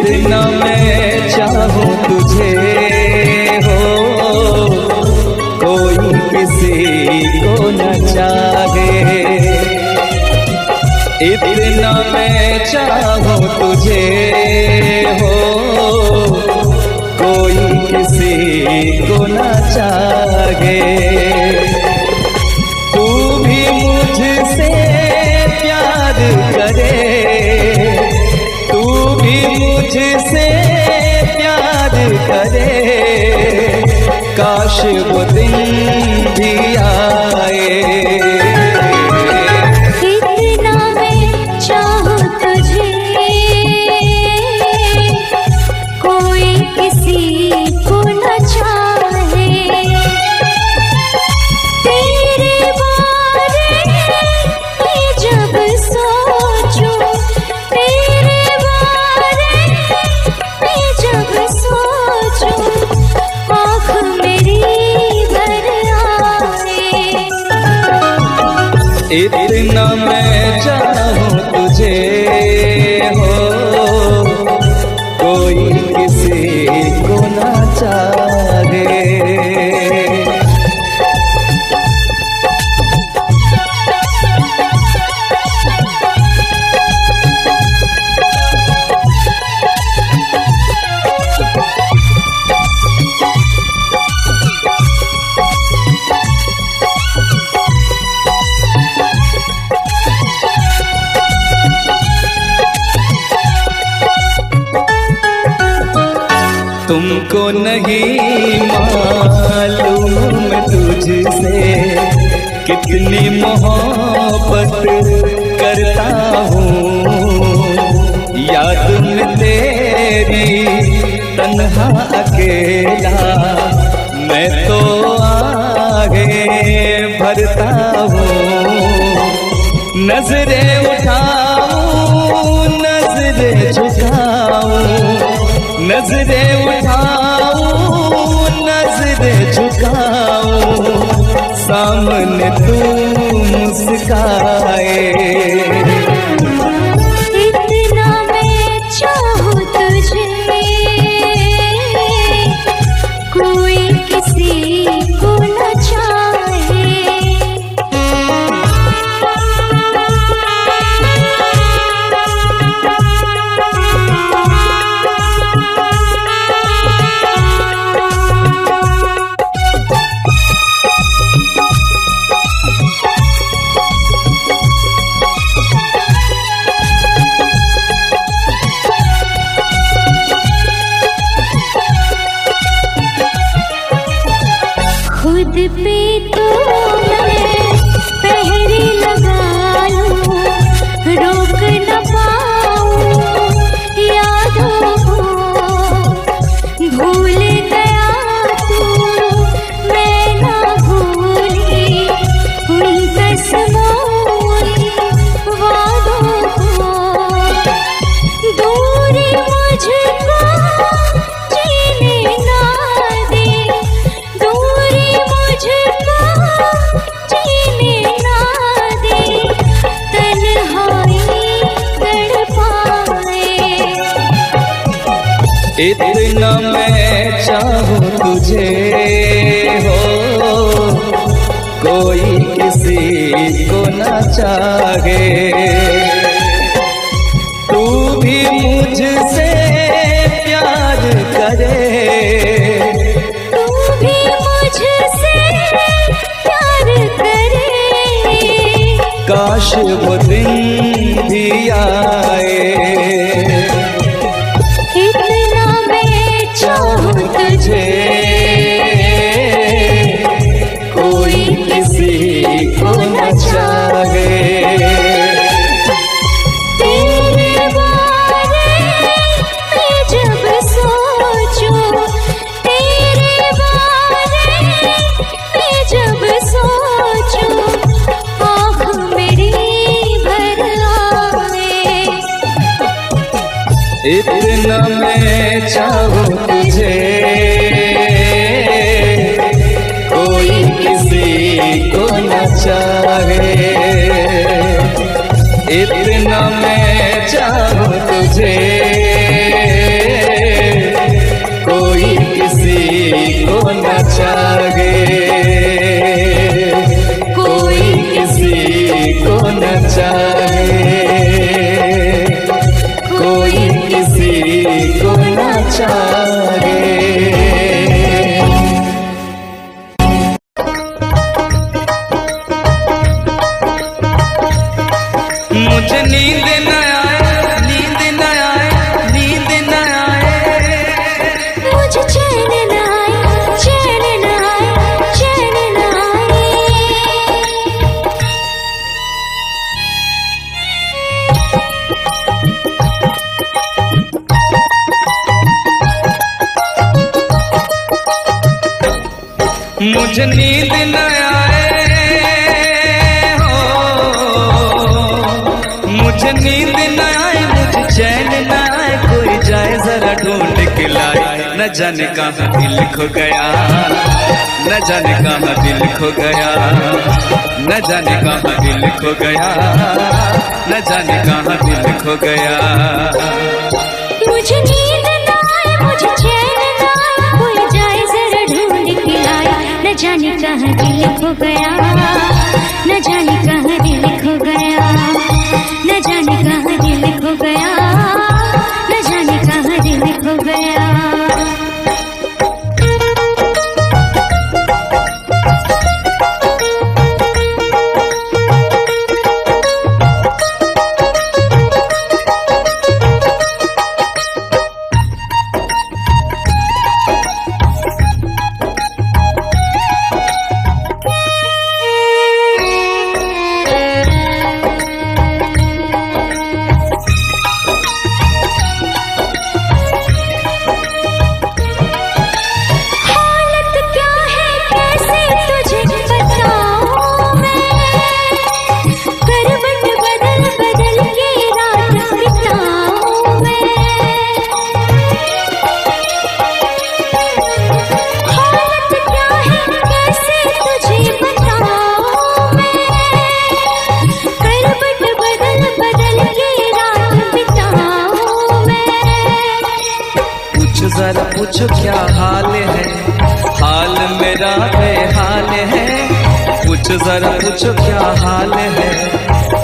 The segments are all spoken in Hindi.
इतना मैं चाहूं तुझे हो, कोई किसी को न चाहे। इतना मैं चाहूं तुझे हो, कोई किसी को न चाहे। तू भी मुझसे प्यार करे, तू भी मुझसे प्यार करे, काश वो दिन भी आए। इतना मैं चाहूं तुझे, कोई किसी को न चाहे। तेरे बारे में जब सोचूं, तेरे बारे में जब सोचूं, आँख मेरी भर आए। इतना मैं चाहूं तुझे हो, कोई किसी को न चाहे। तुमको नहीं मालूम तुझसे कितनी मोहब्बत करता हूँ। याद में तेरी तन्हा अकेला मैं तो आगे भरता हूँ। नजरें उठाऊं, नजरें झुकाऊं, नजरें उठाऊं, नजरें झुकाऊं, सामने तू मुस्काए। इतना मैं चाहूं तुझे, कोई किसी को न चाहे। खुद पे तो मैं पहरे लगा लूं, रोक न पाऊं यादों को। भूल गया तू, मैं ना भूली उन कसमों वादों को। दूरी मुझको जीने ना दे, दूरी मुझको जीने ना दे, तन्हाई तड़पाए। इतना मैं चाहूं तुझे हो, कोई किसी को न चाहे। तू भी मुझसे प्यार करे, तू भी मुझसे प्यार करे, काश वो दिन भी आए। इतना मैं चाहूं तुझे, कोई किसी को न चाहे। तेरे बारे में जब सोचूं, तेरे बारे में जब सोचूं, आँख मेरी भर आए। इतना मैं चाहूं तुझे, कोई किसी को न चाहे। इतना मैं चाहूं तुझे, नींद न आए हो, मुझे नींद न आए, मुझे चैन न आए, कोई जाए जरा ढूंढ के लाए। न जाने कहाँ दिल खो गया, न जाने कहाँ दिल खो गया, न जाने कहाँ दिल खो गया, न जाने कहाँ दिल खो गया। मुझे नींद न आए, मुझे चैन न आए, कोई जाए जरा ढूंढ के लाए। न जाने कहाँ दिल खो गया, न जाने कहाँ दिल खो गया, न जाने कहाँ दिल खो गया, न जाने कहाँ दिल खो गया। जरा पूछो क्या हाल है, हाल मेरा बेहाल है। पूछो जरा पूछो क्या हाल है,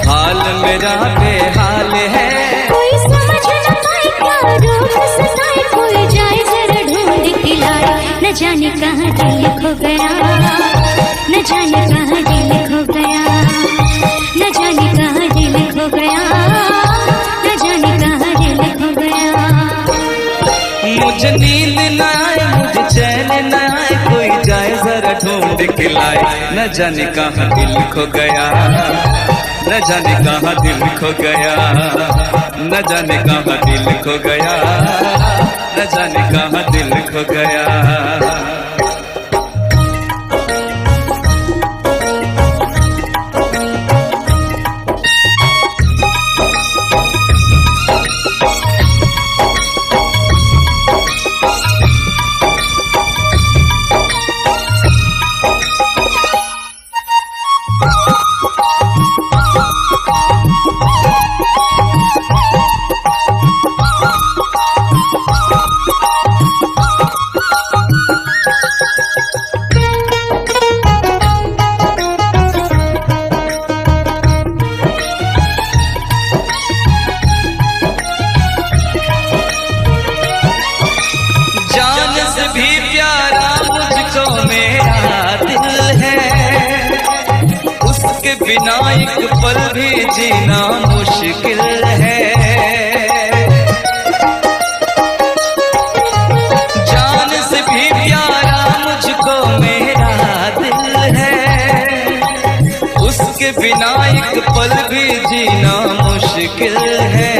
हाल मेरा बेहाल है। कोई समझ न पाए क्या रोग सताए, कोई जाए जरा ढूंढ के लाए। न जाने कहाँ दिल खो गया, न जाने कहाँ दिल खो गया, न जाने कहाँ दिल खो गया, न जाने कहाँ दिल खो गया। मुझे नींद न आए, मुझे चैन न आए, कोई जाए जरा ढूंढ के लाए। न जाने कहाँ दिल खो गया, न जाने कहाँ दिल खो गया, न जाने कहाँ दिल खो गया, न जाने कहाँ दिल खो गया। बिना एक पल भी जीना मुश्किल है। जान से भी प्यारा मुझको मेरा दिल है, उसके बिना एक पल भी जीना मुश्किल है।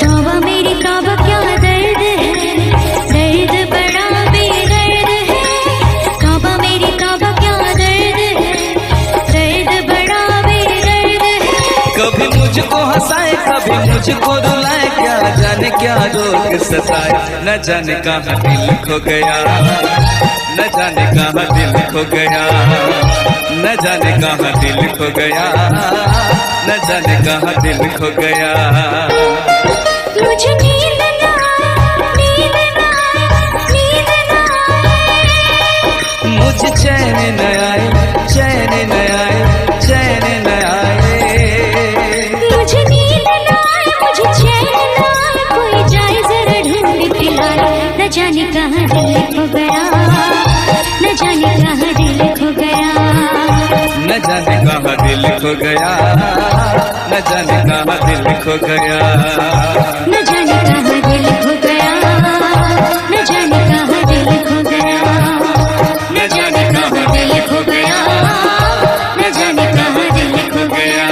तौबा मेरी तौबा क्या दर्द है, दर्द बड़ा बेदर्द है। तौबा मेरी तौबा क्या दर्द है, दर्द बड़ा बेदर्द है। कभी मुझको हंसाए, कभी मुझको रुलाए, क्या जाने क्या रोग सताए। न जाने कहाँ दिल खो गया, न जाने कहाँ दिल खो गया, न जाने कहाँ दिल खो गया, न जाने कहाँ दिल खो गया। मुझे नींद न आए, नींद न आए, नींद न आए। मुझे चैन न आए, चैन न आए, चैन न आए। मुझे नींद न आए, मुझे चैन न आए, कोई जाए जरा ढूंढ के लाए। न जाने कहाँ दिल खो गया, न जाने कहाँ दिल खो गया, न जाने कहाँ दिल खो गया, न जाने कहाँ दिल खो गया, न जाने कहाँ दिल खो गया, न जाने कहाँ दिल खो गया, न जाने कहाँ दिल खो गया, न जाने कहाँ दिल खो गया।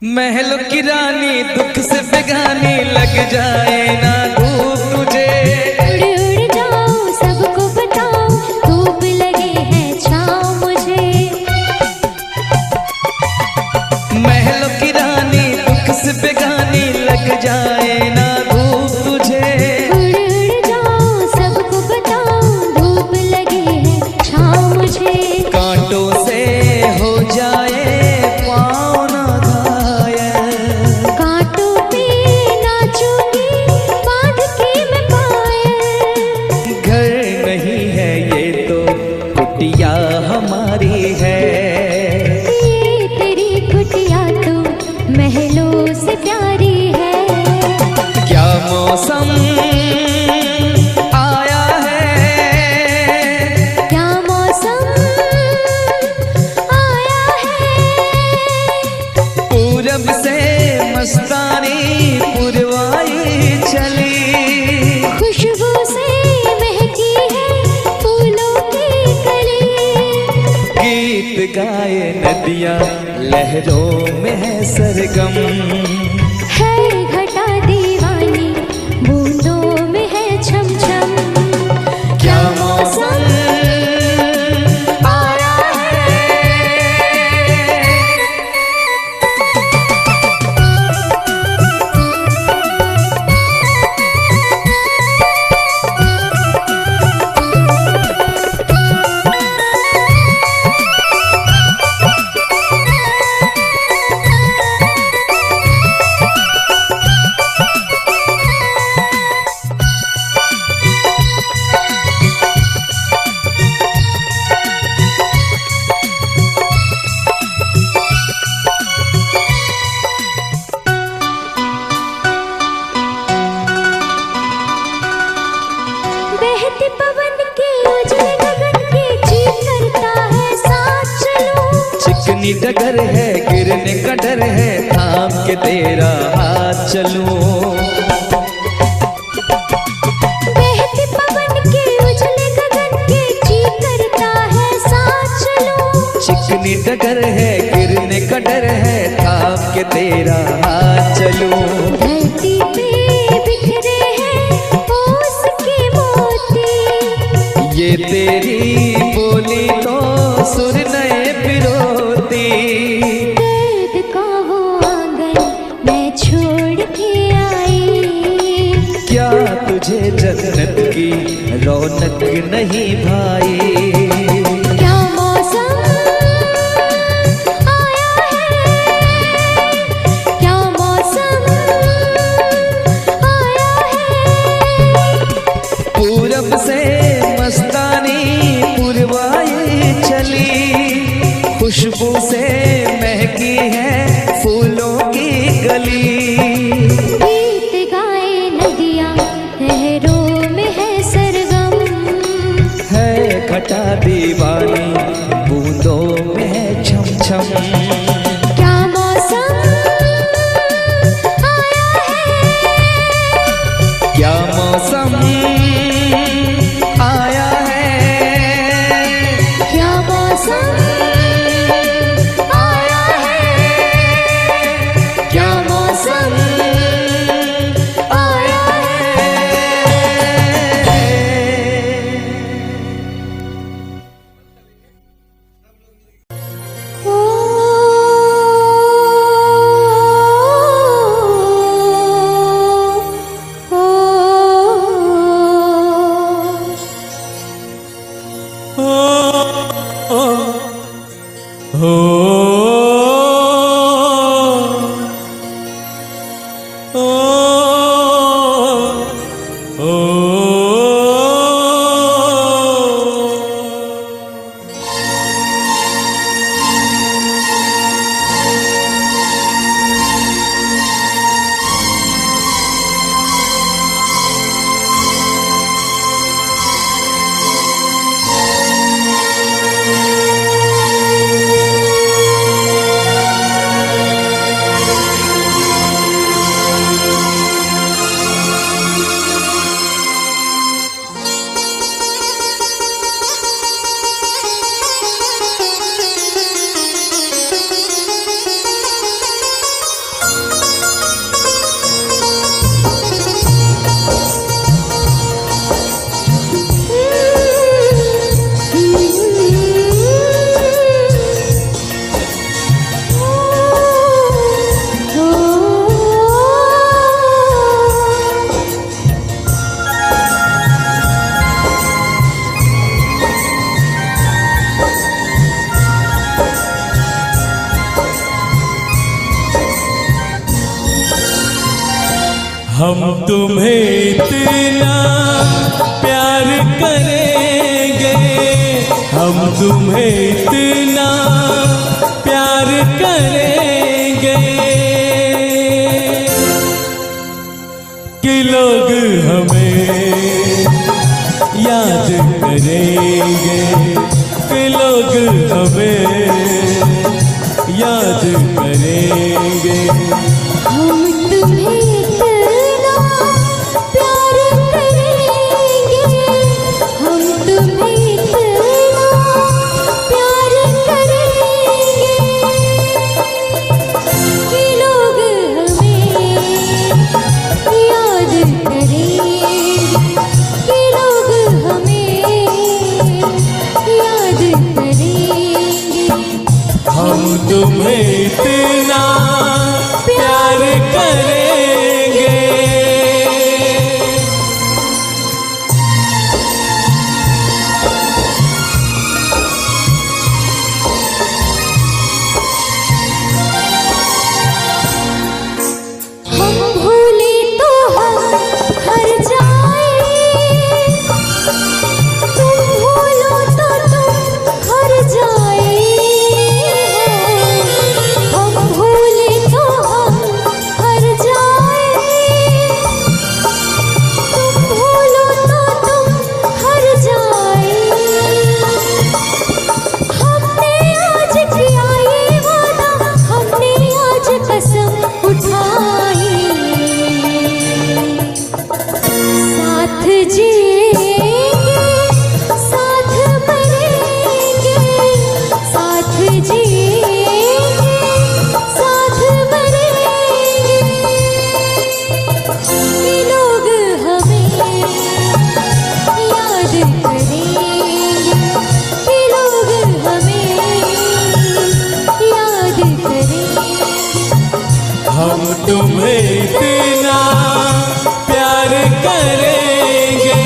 महलों की रानी दुख से बेगानी, लग जाए ना धूप तुझे। उड़ उड़ जाओ सबको बताओ, धूप लगे है छाँव मुझे। महलों की रानी दुख से बेगानी, लग जाए ना धूप तुझे। उड़ उड़ जाओ सबको बताओ, धूप लगे है छाँव मुझे। कांटों से हो जाए पाँव ना घायल, कांटों पे नाचूंगी बांध के मैं पायल। घर नहीं है ये तो कुटिया हमारी है। ये तेरी कुटिया तो महलों से प्यारी है। क्या मौसम आया है, क्या मौसम आया है। पूरब से मस्तानी पुरवाई चली। खुशबू से महकी है फूलों की कली। गीत गाए नदियाँ लहरों में है सरगम। है घटा दीवानी बूंदों में है छम छम। क्या मौसम आया है। बहते पवन के उजले गगन के जी करता है साथ चलूं। चिकनी डगर है गिरने का डर है, थाम के तेरा हाथ चलूं। बहते पवन के उजले गगन के जी करता है साथ चलूं। चिकनी डगर है गिरने का डर है, थाम के तेरा हाथ चलूं। धरती पे बिखरे हैं ओस के मोती। ये तेरी बोली तो सुर नए पिरोती। दर्द का वो आंगन मैं छोड़ के आई। क्या तुझे जन्नत की रौनक नहीं भाई। क्या मौसम आया है। क्या मौसम आया है। पूरब से मस्तानी पुरवाई चली। खुशबू से महकी है फूलों की गली। गीत गाए नदियाँ लहरों में है सरगम। है घटा दीवानी बूंदों में है छम छम। क्या मौसम आया है। क्या मौसम आया है। क्या मौसम आया है। क्या मौसम हम तुम्हें इतना प्यार करेंगे, हम तुम्हें इतना प्यार करेंगे कि लोग हमें याद करेंगे, कि लोग हमें याद करेंगे। हम तुम्हें इतना प्यार करेंगे, हम तुम्हें इतना प्यार करेंगे कि लोग हमें याद करेंगे, कि लोग हमें याद करेंगे। हम तुम्हें इतना प्यार करेंगे। हम भूले तो हम हर जाए, तुम भूलो तो तुम हर जाए। हम भूले तो हम हर जाए, तुम भूलो तो तुम हर जाए। हमने आज किया ये वादा, हमने आज कसम उठाई, साथ जिएंगे साथ मरेंगे, साथ जिएंगे साथ मरेंगे कि लोग हमें याद करेंगे, कि लोग हमें याद करेंगे। हम तुम्हें इतना प्यार करेंगे।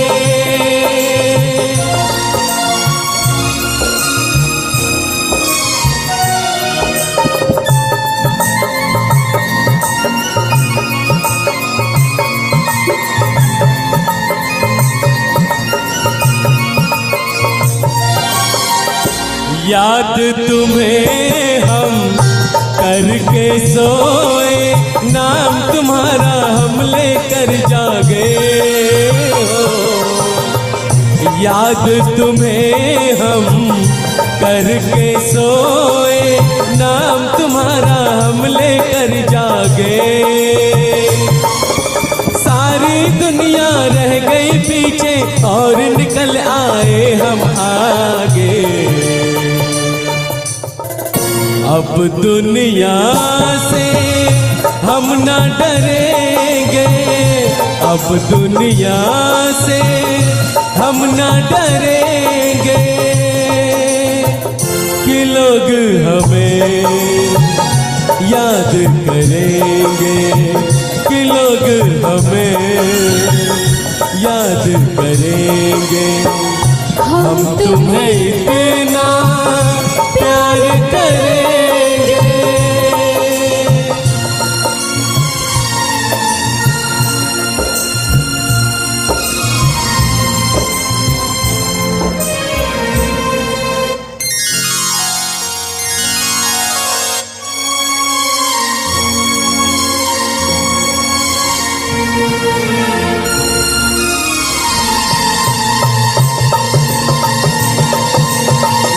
याद तुम्हें हम करके सोए, नाम तुम्हारा हम लेकर जागे हो। याद तुम्हें हम करके सोए, नाम तुम्हारा हम लेकर जागे। सारी दुनिया रह गई पीछे और निकल आए हम आगे। अब दुनिया से हम ना डरेंगे, अब दुनिया से हम ना डरेंगे कि लोग हमें याद करेंगे, कि लोग हमें याद करेंगे। हम तुम्हें इतना प्यार करेंगे।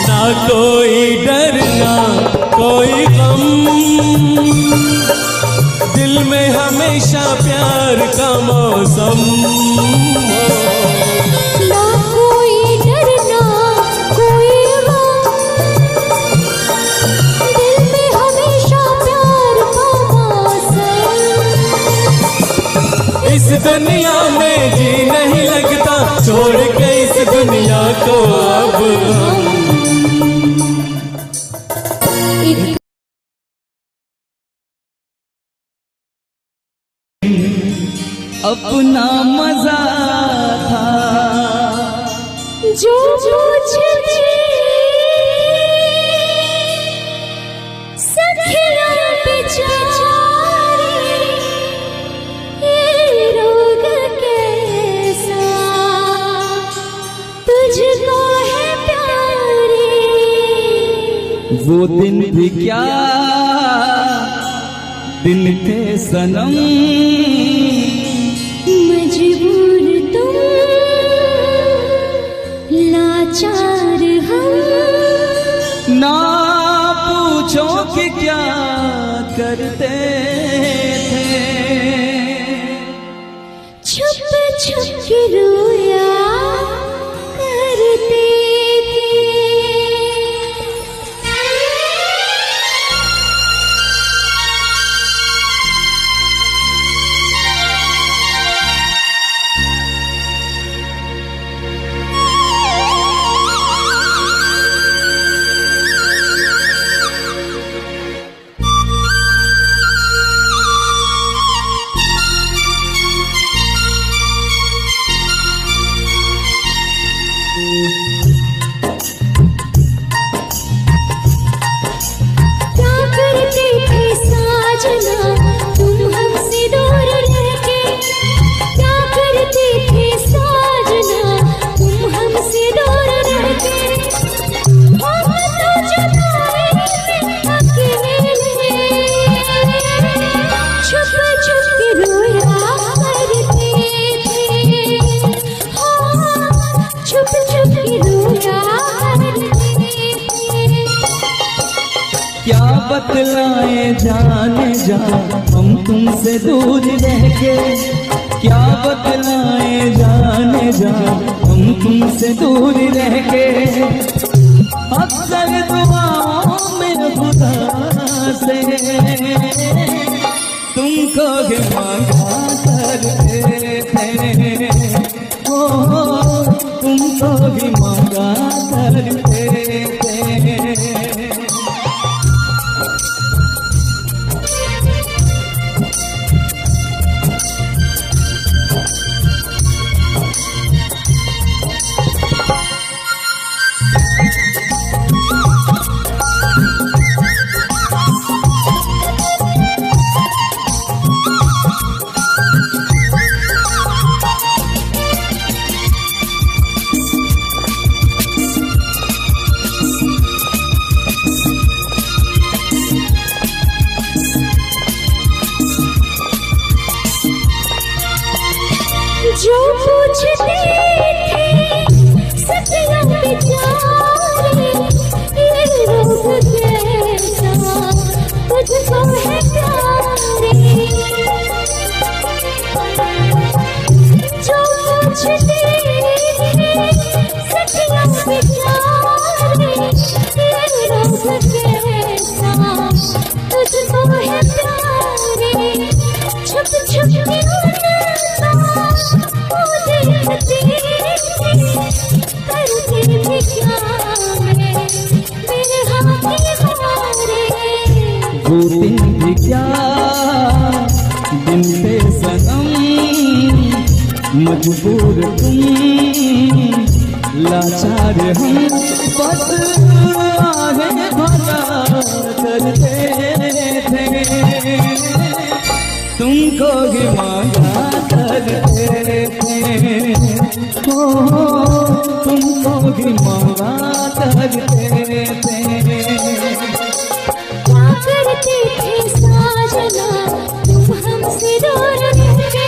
ना कोई डर ना कोई गम, दिल में हमेशा प्यार का मौसम हो। ना कोई डर ना कोई गम, दिल में हमेशा प्यार का मौसम। इस दुनिया में जी नहीं लगता, छोड़ के इस दुनिया को अब हम अपना मजा था जो मुझे सखिया बेचारी ये वो दिन भी क्या दिन थे सनम, मजबूर तुम लाचार हम, ना पूछो कि क्या करते थे, छुप छुप के रोया करते थे। क्या बतलाए जाने जा हम तुमसे दूर रह के, क्या बतलाए जाने जा हम तुमसे दूर रह के, अक्सर दुआओं में खुदा से तुमको भी मांगा करते थे, ओ तुमको भी मांगा करते थे। जो पूछते थे सपना बेचारे, ये रोग कैसा तुझको है प्यारे। जो पूछते थे सपना बेचारे, ये रोग कैसा तुझको है प्यारे। छुप छुप के वो दिन भी क्या दिन थे सनम, मजबूर तुम लाचार हम, बस आगे भगा करते थे, तुमको भी मांगा करते थे, ओ तुमको भी मांगा करते थे। करते थे साजना तुम हमसे दूर रहके,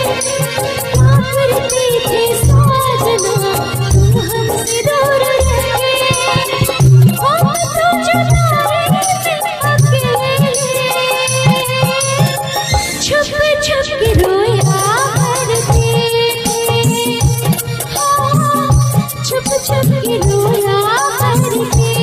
क्या करते थे साजना तुम हमसे दूर रहके, हम तो जुदाई में अकेले छुप छुप के रोया करते थे, हाँ छुप छुप के रोया करते थे।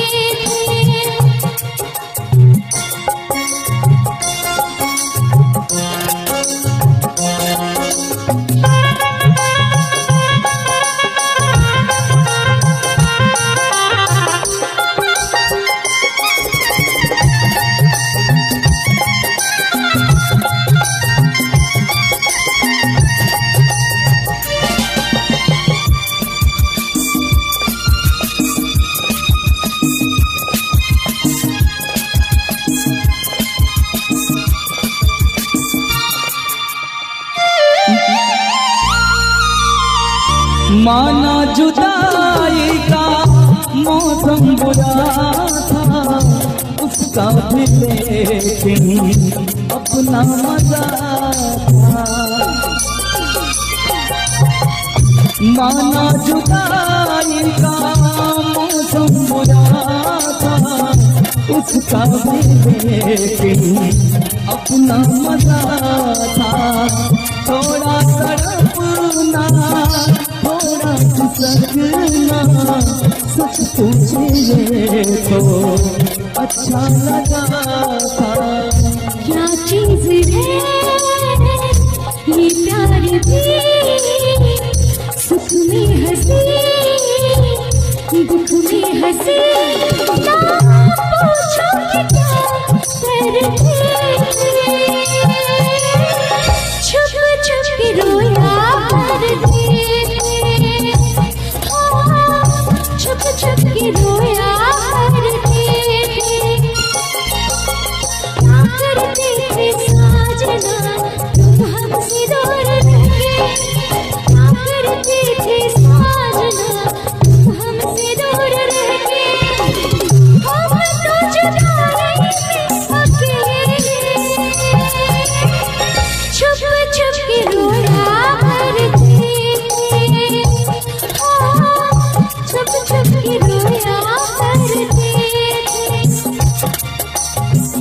माना जुदाई का मौसम बुरा था, उस उसका भी लेकिन अपना मजा था। माना जुदाई का मौसम बुरा था, उसका भी लेकिन अपना मजा था। थोड़ा तड़पना, थोड़ा खिसकना, सच पूछिए तो अच्छा लगा था। क्या चीज है ये प्यार भी, सुख में हंसी दुख में हंसी, ना पूछो कि क्या करते, छुप छुप के रोया करते, छुप छुप के रोया करते, क्या करते थे साजना तुम हमसे दूर रह के, क्या करते थे साजना तुम हमसे दूर रह के, हम तो जुदा रहे अकेले, छुप छुप के रोया करते, छुप छुप के रोया करते।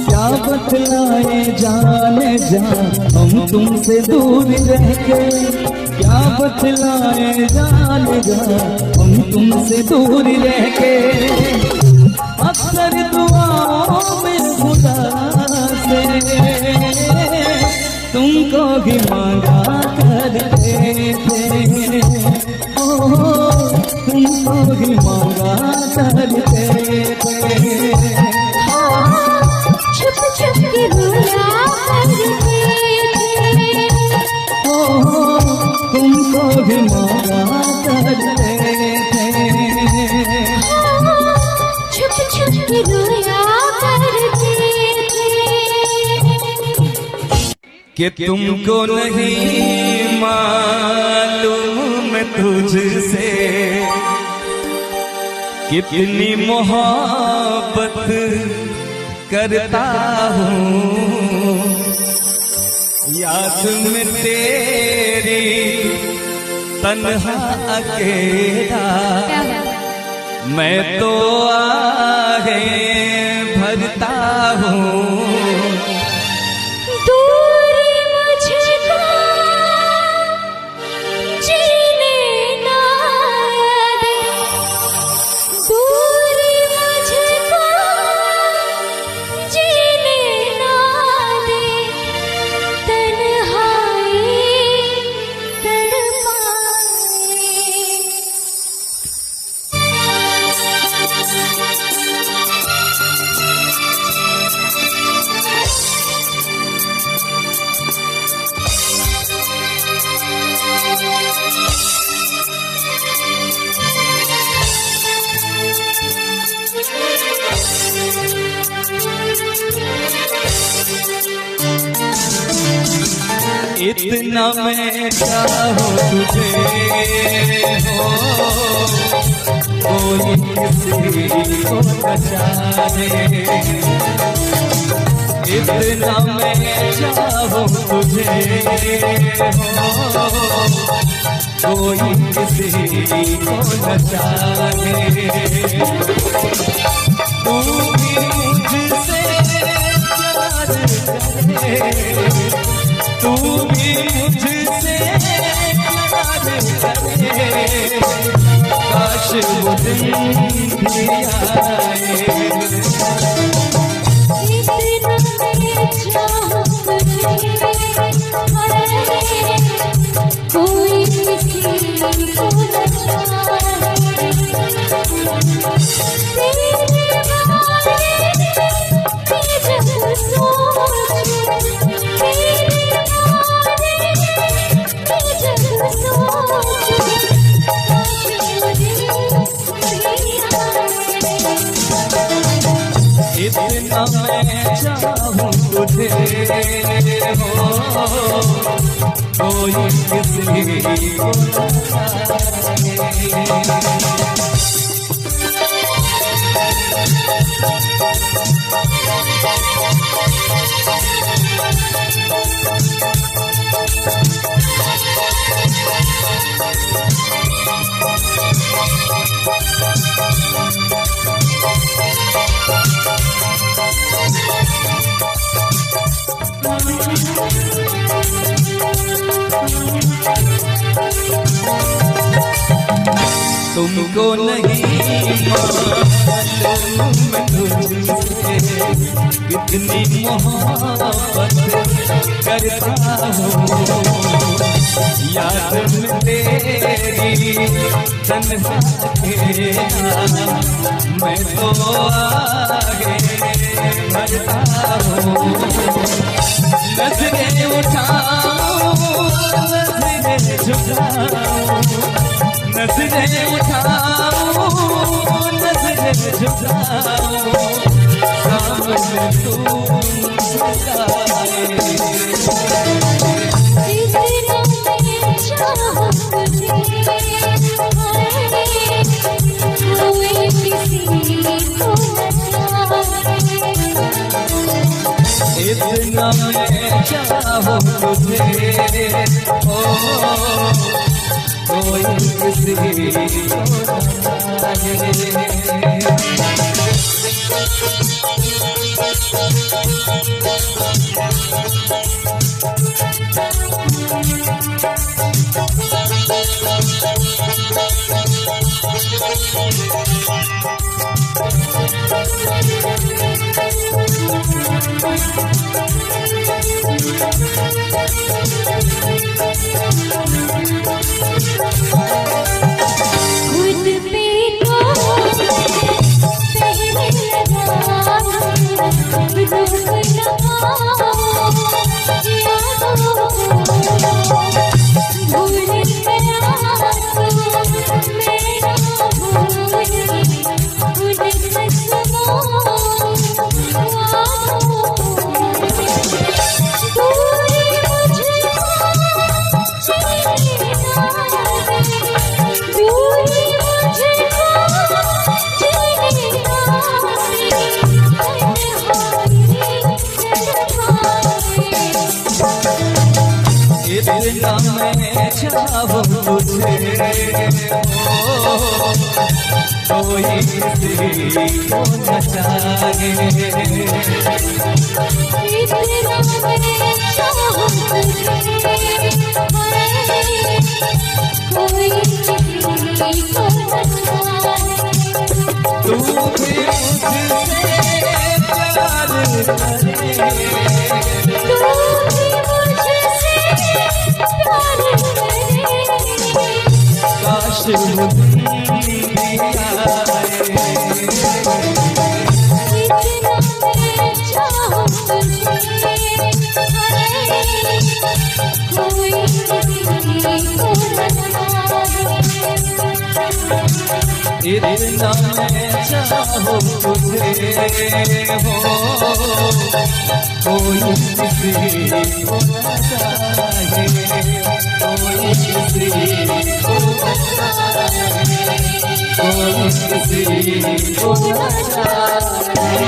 क्या बतलाए जाने जा हम तुमसे दूर रह के, क्या बतलाए जाने जा हम तुमसे दूर रह के। अक्सर दुआओं में खुदा से तुमको भी मांगा करते थे, ओ तुमको भी मांगा करते थे। छुप छुप के रोया करते थे, ओ तुमको भी मांगा करते थे। छुप छुप के रोया करते थे। कि तुमको नहीं मालूम तुझसे कितनी मोहब्बत करता हूँ, याद में तेरी तन्हा अकेला मैं तो आगे भरता हूँ। दूरी मुझको जीने ना दे, दूरी मुझको जीने ना दे, तन्हाई इतना मैं चाहूँ तुझे हो कोई किसी को बचाने, इतना मैं चाहूँ तुझे हो कोई किसी को बचाने। तू भी मुझसे प्यार करे, तू भी मुझसे प्यार करे, काश वो दिन भी आए। कोई किसी को न चाहे, तेरे बारे में जब सोचूं, तेरे बारे में जब सोचूं, इतना मैं चाहूँ तुझे हो कोई किसी को न तुमको नहीं मालूम तुझसे कितनी मोहब्बत करता हूँ। याद में तेरी तन्हा अकेला मैं तो आगे बढ़ता हूँ। नजरें उठाऊं नजरें झुकाऊं, नजरें उठाऊं नजरें झुकाऊं, सामने तू मुस्कुराए। इतना मैं चाहूं तुझे, कोई किसी को इतना मैं चाहूं तुझे, ओ कोई किसी को न चाहे। खुद पे तो पहले लगा रुक ना यादों भूल गया तो मेरा भूल उन कसमों इतना मैं चाहूं तुझे, कोई किसी को न चाहे। इतना मैं चाहूं तुझे, कोई किसी को न चाहे। तू भी मुझसे प्यार करे, काश मुझे इतना मैं चाहूं तुझे, हो कोई किसी को न चाहे, कोई किसी को न चाहे, कोई किसी को न चाहे।